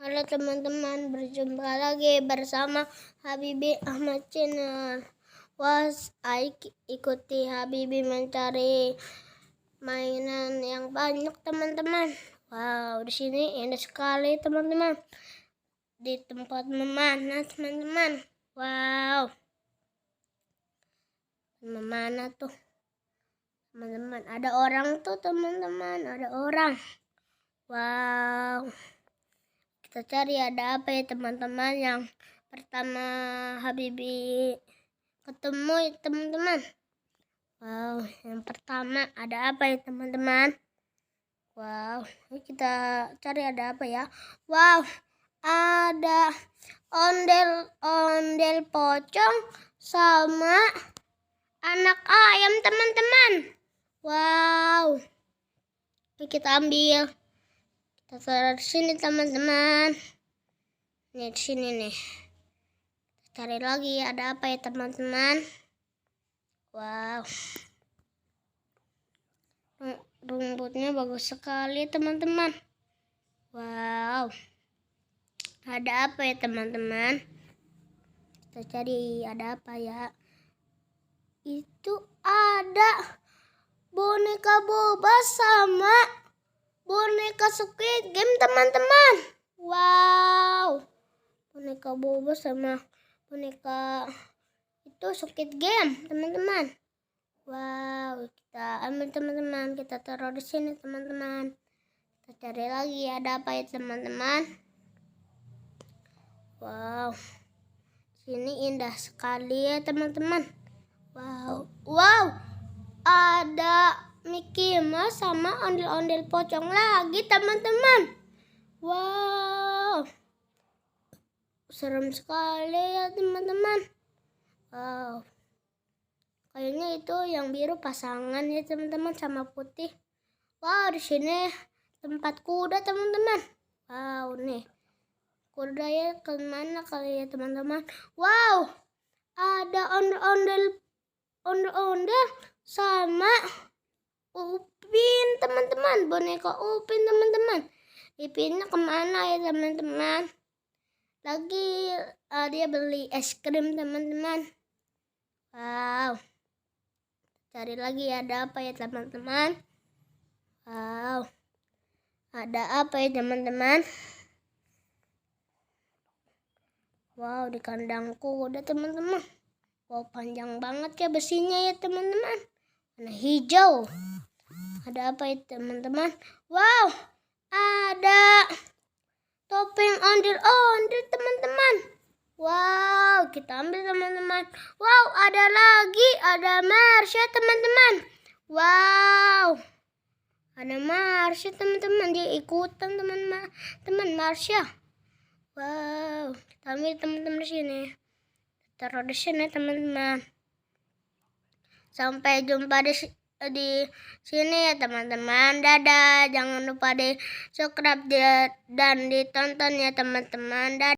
Halo teman-teman, berjumpa lagi bersama Habibi Ahmad Channel. Ikuti Habibi mencari mainan yang banyak teman-teman. Wow, di sini indah sekali teman-teman. Di tempat memana teman-teman. Wow. Memana tuh? Teman-teman, ada orang tuh teman-teman, ada orang. Wow. Kita cari ada apa ya teman-teman. Yang pertama Habibi ketemu ya teman-teman. Wow, yang pertama ada apa ya teman-teman? Wow, kita cari ada apa ya? Wow, ada ondel-ondel pocong sama anak ayam teman-teman. Wow, ini kita ambil. Kita taruh di sini teman-teman. Nih di sini nih. Kita cari lagi ada apa ya teman-teman? Wow. Rumputnya bagus sekali teman-teman. Wow. Ada apa ya teman-teman? Kita cari ada apa ya? Itu ada boneka boba sama boneka Squid Game teman-teman. Wow. Boneka boba sama boneka itu Squid Game teman-teman. Wow, kita ambil teman-teman, kita taruh di sini teman-teman. Kita cari lagi ada apa ya teman-teman? Wow, sini indah sekali ya teman-teman. Wow, wow, ada Mickey Mouse sama ondel-ondel pocong lagi teman-teman. Wow, serem sekali ya teman-teman. Wow. Kayaknya itu yang biru pasangan ya teman-teman sama putih. Wow, di sini tempat kuda teman-teman. Wow, nih kuda ya kemana kali ya teman-teman? Wow, ada ondel-ondel sama Upin teman-teman, boneka Upin teman-teman. Upinnya kemana ya teman-teman? Lagi dia beli es krim teman-teman. Wow. Cari lagi ada apa ya teman-teman? Wow. Ada apa ya teman-teman? Wow, di kandang kuda teman-teman. Wow, panjang banget ya besinya ya teman-teman. Warna hijau. Ada apa ya teman-teman? Wow, ada topeng ondel-ondel teman-teman. Wow, kita ambil teman-teman. Wow, ada lagi, ada Marsha teman-teman. Wow, ada Marsha teman-teman. Dia ikutan teman Marsha. Wow, kita ambil teman-teman di sini. Taruh di sini teman-teman. Sampai jumpa di sini ya teman-teman. Dadah, jangan lupa di subscribe dan ditonton ya teman-teman. Dadah.